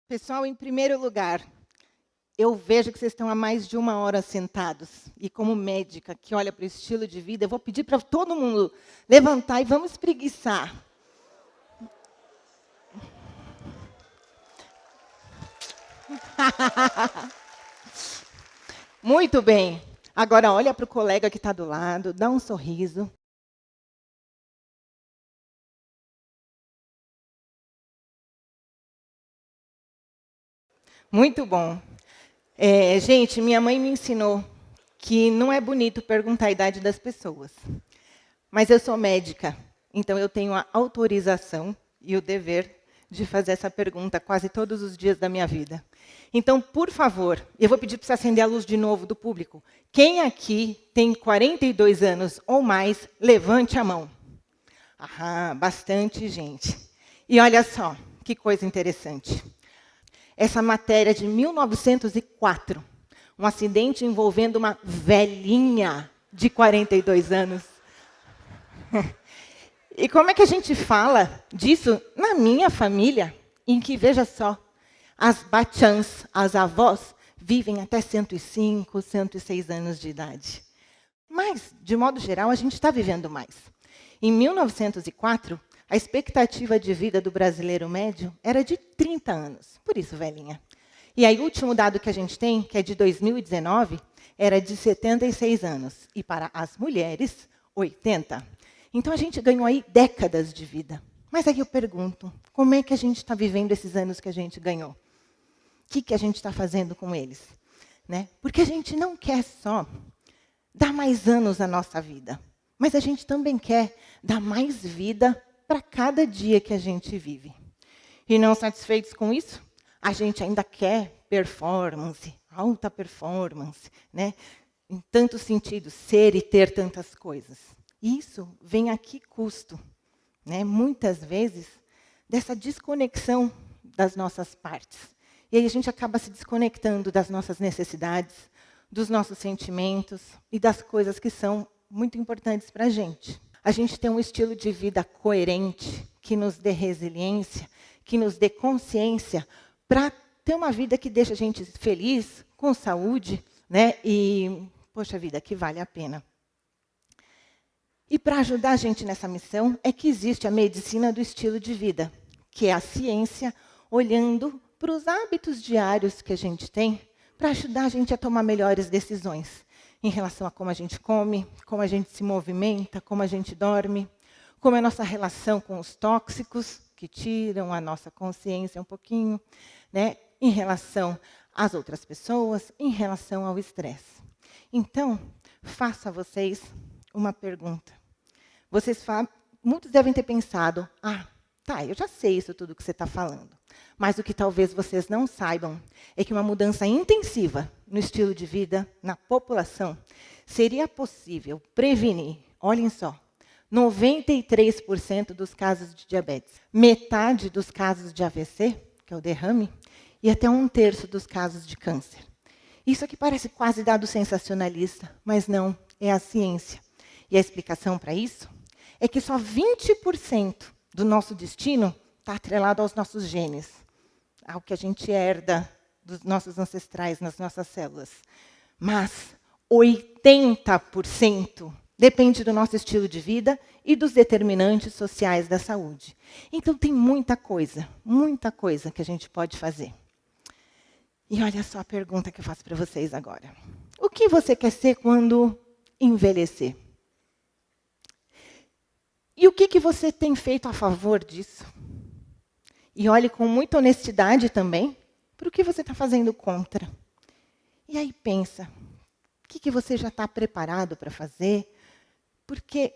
Pessoal, em primeiro lugar, eu vejo que vocês estão há mais de 1 hora sentados. E como médica que olha para o estilo de vida, eu vou pedir para todo mundo levantar e vamos espreguiçar. Muito bem. Agora olha para o colega que está do lado, dá um sorriso. Muito bom. Gente, minha mãe me ensinou que não é bonito perguntar a idade das pessoas. Mas eu sou médica, então eu tenho a autorização e o dever de fazer essa pergunta quase todos os dias da minha vida. Então, por favor, eu vou pedir para você acender a luz de novo do público. Quem aqui tem 42 anos ou mais, levante a mão. Ah, bastante gente. E olha só, que coisa interessante. Essa matéria de 1904, um acidente envolvendo uma velhinha de 42 anos. E como é que a gente fala disso na minha família, em que, veja só, as bachãs, as avós, vivem até 105, 106 anos de idade. Mas, de modo geral, a gente está vivendo mais. Em 1904, a expectativa de vida do brasileiro médio era de 30 anos, por isso velhinha. E aí o último dado que a gente tem, que é de 2019, era de 76 anos. E para as mulheres, 80. Então, a gente ganhou aí décadas de vida. Mas aí eu pergunto, como é que a gente está vivendo esses anos que a gente ganhou? O que a gente está fazendo com eles? Né? Porque a gente não quer só dar mais anos à nossa vida, mas a gente também quer dar mais vida para cada dia que a gente vive. E não satisfeitos com isso, a gente ainda quer performance, alta performance, né? Em tantos sentidos, ser e ter tantas coisas. Isso vem a que custo? Né? Muitas vezes, dessa desconexão das nossas partes. E aí a gente acaba se desconectando das nossas necessidades, dos nossos sentimentos e das coisas que são muito importantes para a gente. A gente tem um estilo de vida coerente, que nos dê resiliência, que nos dê consciência, para ter uma vida que deixa a gente feliz, com saúde, né? E, poxa vida, que vale a pena. E para ajudar a gente nessa missão é que existe a medicina do estilo de vida, que é a ciência olhando para os hábitos diários que a gente tem para ajudar a gente a tomar melhores decisões em relação a como a gente come, como a gente se movimenta, como a gente dorme, como é a nossa relação com os tóxicos, que tiram a nossa consciência um pouquinho, né? Em relação às outras pessoas, em relação ao estresse. Então, faço a vocês uma pergunta. Muitos devem ter pensado, tá, eu já sei isso tudo que você está falando. Mas o que talvez vocês não saibam é que uma mudança intensiva no estilo de vida, na população, seria possível prevenir, olhem só, 93% dos casos de diabetes, metade dos casos de AVC, que é o derrame, e até 1/3 dos casos de câncer. Isso aqui parece quase dado sensacionalista, mas não, é a ciência. E a explicação para isso é que só 20% do nosso destino está atrelado aos nossos genes, ao que a gente herda dos nossos ancestrais nas nossas células. Mas 80% depende do nosso estilo de vida e dos determinantes sociais da saúde. Então, tem muita coisa que a gente pode fazer. E olha só a pergunta que eu faço para vocês agora. O que você quer ser quando envelhecer? E o que você tem feito a favor disso? E olhe com muita honestidade também para o que você está fazendo contra. E aí pensa, o que você já está preparado para fazer? Porque,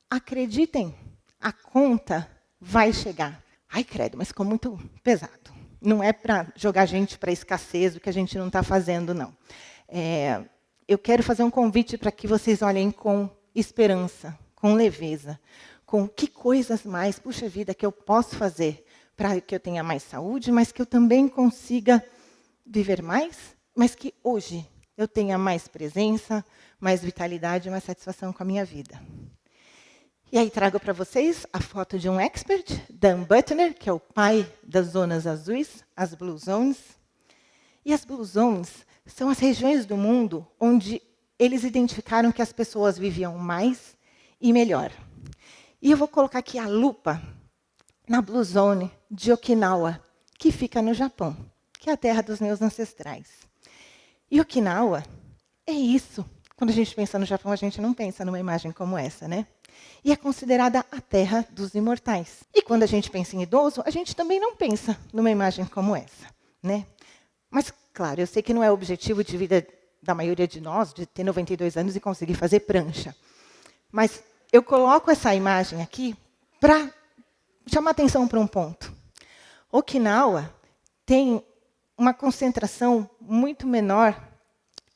acreditem, a conta vai chegar. Ai, credo, mas ficou muito pesado. Não é para jogar a gente para a escassez, o que a gente não está fazendo, não. Eu quero fazer um convite para que vocês olhem com esperança, com leveza, com que coisas mais, puxa vida, que eu posso fazer para que eu tenha mais saúde, mas que eu também consiga viver mais, mas que hoje eu tenha mais presença, mais vitalidade, mais satisfação com a minha vida. E aí trago para vocês a foto de um expert, Dan Buettner, que é o pai das zonas azuis, as Blue Zones. E as Blue Zones são as regiões do mundo onde eles identificaram que as pessoas viviam mais e melhor. E eu vou colocar aqui a lupa na Blue Zone de Okinawa, que fica no Japão, que é a terra dos meus ancestrais. E Okinawa é isso. Quando a gente pensa no Japão, a gente não pensa numa imagem como essa, né? E é considerada a terra dos imortais. E quando a gente pensa em idoso, a gente também não pensa numa imagem como essa, né? Mas, claro, eu sei que não é o objetivo de vida da maioria de nós, de ter 92 anos e conseguir fazer prancha. Mas eu coloco essa imagem aqui para chamar atenção para um ponto. Okinawa tem uma concentração muito menor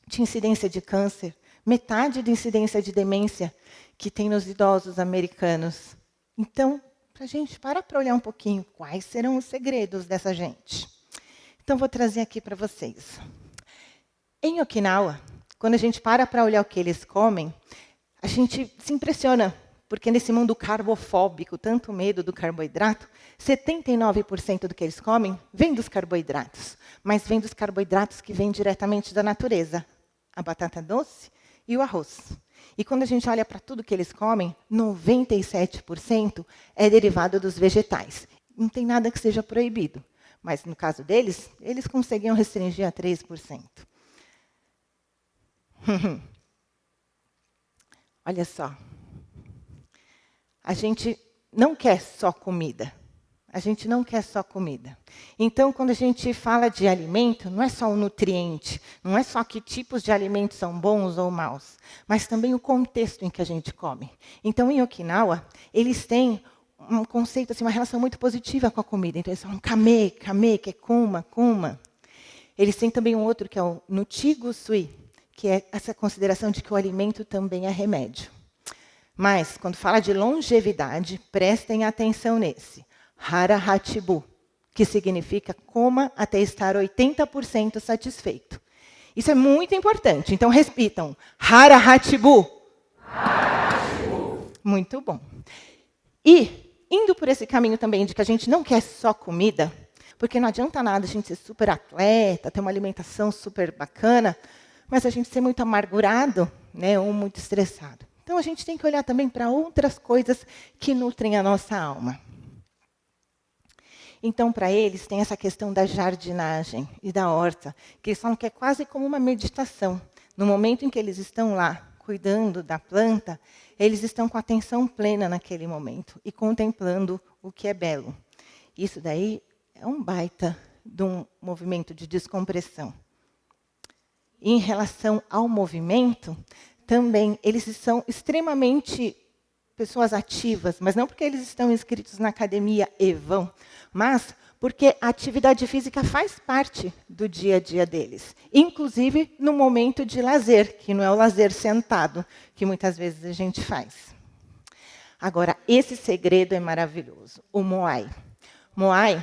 de incidência de câncer, metade da incidência de demência que tem nos idosos americanos. Então, a gente para olhar um pouquinho quais serão os segredos dessa gente. Então, vou trazer aqui para vocês. Em Okinawa, quando a gente para olhar o que eles comem, a gente se impressiona, porque nesse mundo carbofóbico, tanto medo do carboidrato, 79% do que eles comem vem dos carboidratos, mas vem dos carboidratos que vêm diretamente da natureza, a batata doce e o arroz. E quando a gente olha para tudo que eles comem, 97% é derivado dos vegetais. Não tem nada que seja proibido, mas no caso deles, eles conseguiam restringir a 3%. Olha só. A gente não quer só comida. A gente não quer só comida. Então, quando a gente fala de alimento, não é só o nutriente, não é só que tipos de alimentos são bons ou maus, mas também o contexto em que a gente come. Então, em Okinawa, eles têm um conceito, assim, uma relação muito positiva com a comida. Então, eles falam kame, kame, que é kuma, kuma. Eles têm também um outro que é o nuchigu sui, que é essa consideração de que o alimento também é remédio. Mas, quando fala de longevidade, prestem atenção nesse. Hara Hachibu, que significa coma até estar 80% satisfeito. Isso é muito importante. Então, repitam. Hara Hachibu. Muito bom. E, indo por esse caminho também de que a gente não quer só comida, porque não adianta nada a gente ser super atleta, ter uma alimentação super bacana, mas a gente ser muito amargurado, né, ou muito estressado. Então, a gente tem que olhar também para outras coisas que nutrem a nossa alma. Então, para eles, tem essa questão da jardinagem e da horta, que eles falam que é quase como uma meditação. No momento em que eles estão lá, cuidando da planta, eles estão com atenção plena naquele momento e contemplando o que é belo. Isso daí é um baita de um movimento de descompressão. E em relação ao movimento, também, eles são extremamente pessoas ativas, mas não porque eles estão inscritos na academia e vão, mas porque a atividade física faz parte do dia a dia deles, inclusive no momento de lazer, que não é o lazer sentado, que muitas vezes a gente faz. Agora, esse segredo é maravilhoso, o Moai. Moai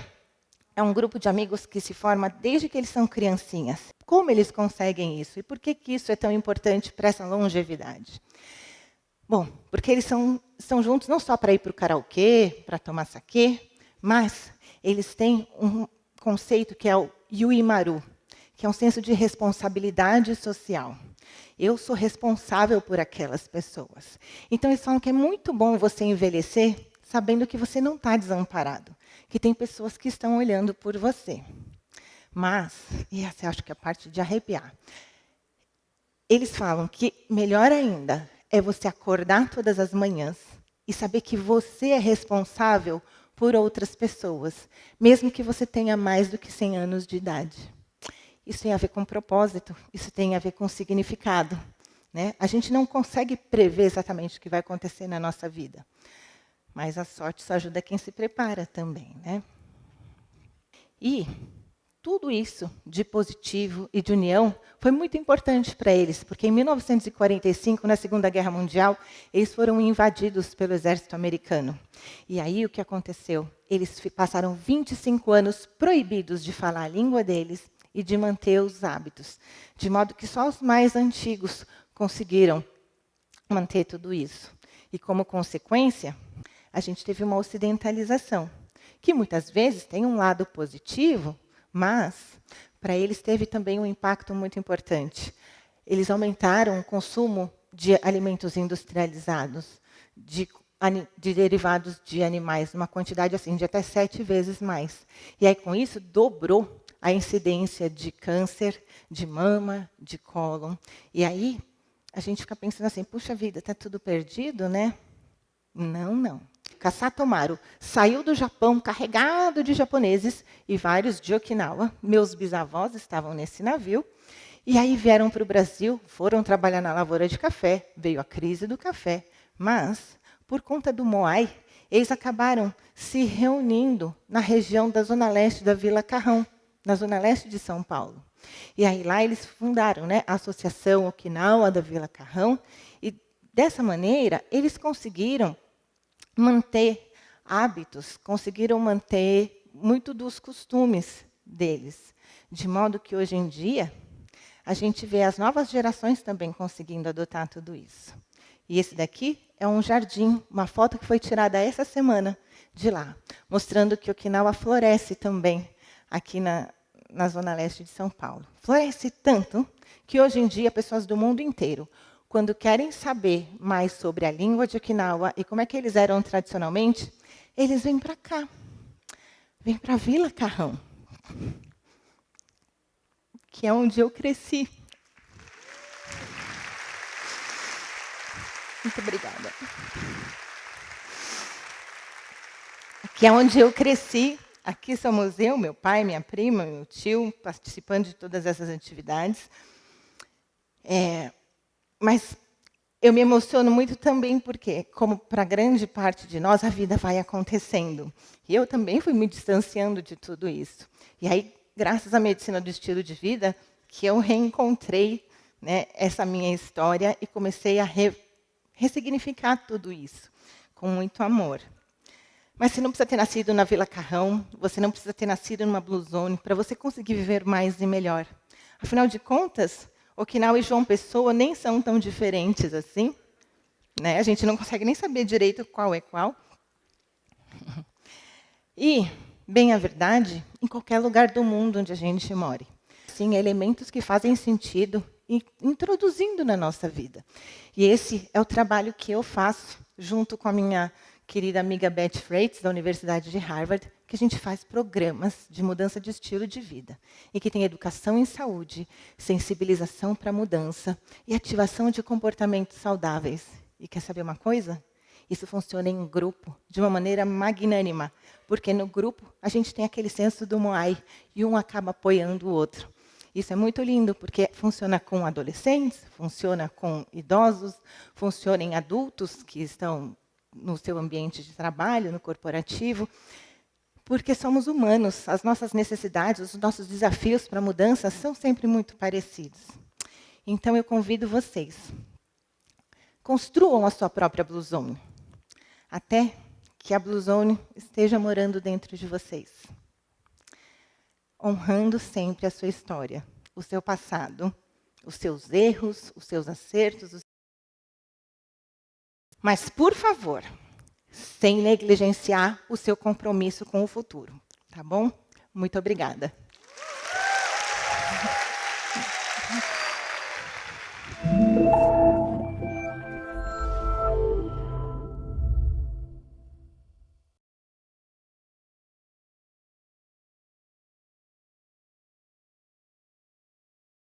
é um grupo de amigos que se forma desde que eles são criancinhas. Como eles conseguem isso? E por que isso é tão importante para essa longevidade? Bom, porque eles estão juntos não só para ir para o karaokê, para tomar saquê, mas eles têm um conceito que é o yuimaru, que é um senso de responsabilidade social. Eu sou responsável por aquelas pessoas. Então, eles falam que é muito bom você envelhecer sabendo que você não está desamparado, que tem pessoas que estão olhando por você. Mas, e essa eu acho que é a parte de arrepiar, eles falam que, melhor ainda, é você acordar todas as manhãs e saber que você é responsável por outras pessoas, mesmo que você tenha mais do que 100 anos de idade. Isso tem a ver com propósito, isso tem a ver com significado, né? A gente não consegue prever exatamente o que vai acontecer na nossa vida, mas a sorte só ajuda quem se prepara também, né? E tudo isso de positivo e de união foi muito importante para eles, porque em 1945, na Segunda Guerra Mundial, eles foram invadidos pelo exército americano. E aí o que aconteceu? Eles passaram 25 anos proibidos de falar a língua deles e de manter os hábitos, de modo que só os mais antigos conseguiram manter tudo isso. E, como consequência, a gente teve uma ocidentalização, que muitas vezes tem um lado positivo, mas para eles teve também um impacto muito importante. Eles aumentaram o consumo de alimentos industrializados, de derivados de animais, uma quantidade assim de até 7 vezes mais. E aí, com isso, dobrou a incidência de câncer, de mama, de cólon. E aí, a gente fica pensando assim, puxa vida, está tudo perdido, né? Não, não. Kasatomaru saiu do Japão carregado de japoneses e vários de Okinawa. Meus bisavós estavam nesse navio. E aí vieram para o Brasil, foram trabalhar na lavoura de café, veio a crise do café. Mas, por conta do Moai, eles acabaram se reunindo na região da zona leste da Vila Carrão, na zona leste de São Paulo. E aí lá eles fundaram, né, a Associação Okinawa da Vila Carrão. E dessa maneira, eles conseguiram manter hábitos, conseguiram manter muito dos costumes deles. De modo que, hoje em dia, a gente vê as novas gerações também conseguindo adotar tudo isso. E esse daqui é um jardim, uma foto que foi tirada essa semana de lá, mostrando que Okinawa floresce também aqui na zona leste de São Paulo. Floresce tanto que, hoje em dia, pessoas do mundo inteiro, quando querem saber mais sobre a língua de Okinawa e como é que eles eram tradicionalmente, eles vêm para cá. Vêm para a Vila Carrão, que é onde eu cresci. Muito obrigada. Que é onde eu cresci. Aqui somos eu, meu pai, minha prima, meu tio, participando de todas essas atividades. Mas eu me emociono muito também porque, como para grande parte de nós, a vida vai acontecendo. E eu também fui me distanciando de tudo isso. E aí, graças à medicina do estilo de vida, que eu reencontrei, né, essa minha história e comecei a ressignificar tudo isso com muito amor. Mas você não precisa ter nascido na Vila Carrão, você não precisa ter nascido numa Blue Zone para você conseguir viver mais e melhor. Afinal de contas, Okinawa e João Pessoa nem são tão diferentes assim, né? A gente não consegue nem saber direito qual é qual. E, bem a verdade, em qualquer lugar do mundo onde a gente more. Sim, elementos que fazem sentido e introduzindo na nossa vida. E esse é o trabalho que eu faço junto com a minha querida amiga Beth Freitas, da Universidade de Harvard, que a gente faz programas de mudança de estilo de vida, e que tem educação em saúde, sensibilização para a mudança e ativação de comportamentos saudáveis. E quer saber uma coisa? Isso funciona em grupo, de uma maneira magnânima, porque no grupo a gente tem aquele senso do Moai, e um acaba apoiando o outro. Isso é muito lindo, porque funciona com adolescentes, funciona com idosos, funciona em adultos que estão no seu ambiente de trabalho, no corporativo, porque somos humanos, as nossas necessidades, os nossos desafios para a mudança são sempre muito parecidos. Então, eu convido vocês, construam a sua própria Blue Zone, até que a Blue Zone esteja morando dentro de vocês, honrando sempre a sua história, o seu passado, os seus erros, os seus acertos. Mas, por favor, sem negligenciar o seu compromisso com o futuro, tá bom? Muito obrigada.